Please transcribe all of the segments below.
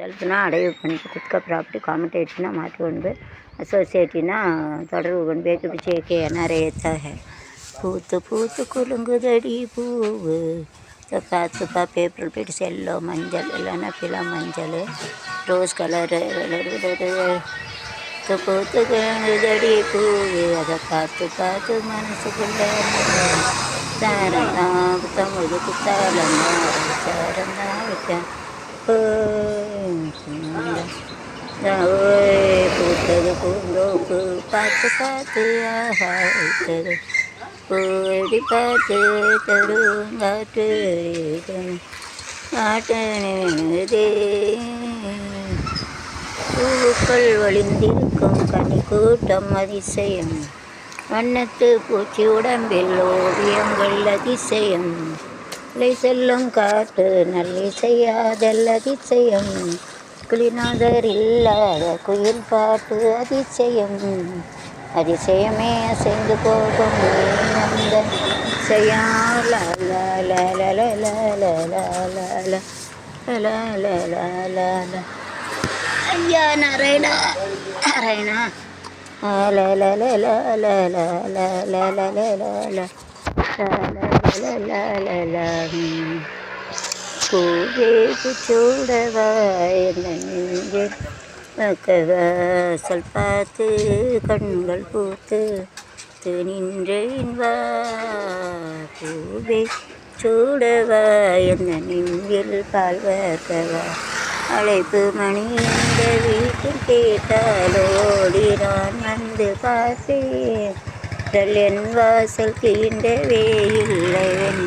తలుపున అడవి పంట కుక్క ప్రాపర్టీ कम्यूटेटिव मातुंड असोसिएटिना தொடர்பு கொண்டு बेके रहता है पूत पूत कुलुंगुदड़ी पूவு चपा चपा पेपर पेट येलो मंजल एलाना पीला मंजल रोज़ कलर तो पूत कुलुंगुदड़ी पूவு अद पातु पातु मनसुकुल्ले तारना तमुदु कुत्तालना तारना विचा பூத்தது பூந்தோப்பு பார்த்து பார்த்து ஆகாத்தது பூடி பார்த்து தருங்காற்று ஆட்டனதே பூக்கள் ஒளிந்திருக்கும் கனி கூட்டம் அதிசயம் வண்ணத்து பூச்சி உடம்பில் ஓவியங்கள் அதிசயம் இலை செல்லும் காற்று நல்லிசையாதல் அதிசயம் குளிநாதர் இல்லாத குயில் பாட்டு அதிசயம் அதிசயமே அசைந்து போகும் அந்த ஐயா நாராயணா நாராயணா பூவே பூச்சூடவாசல் பார்த்து கண்கள் பூத்து நின்றேன் வா பூவே சூடவா என்ன நெஞ்சில் பால் வார்க்கவா அழைப்பு மணி எந்த வீட்டில் கேட்டாலோடி நான் வந்து பார்ப்பேன் என் வாசல் கீண்டவே இல்லைவன்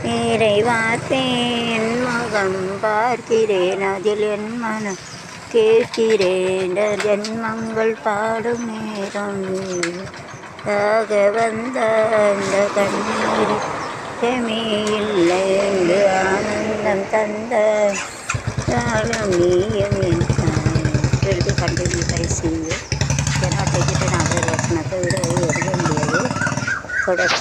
நீரை வார்த்தேன் முகம் பார்க்கிறேன் அதில் என் மனம் கேட்கிறேன் ஜன்மங்கள் பாடும் நேரம் ஆக வந்த அந்த கண்ணீர் செமி இல்லை என்று ஆனந்தம் தந்த காலம் நீயும் எடுத்து கண்டினியூ பேசி ஏன்னா டெக்கிட்ட நான் ரத்னத்தை விட எழுத முடியாது தொடர்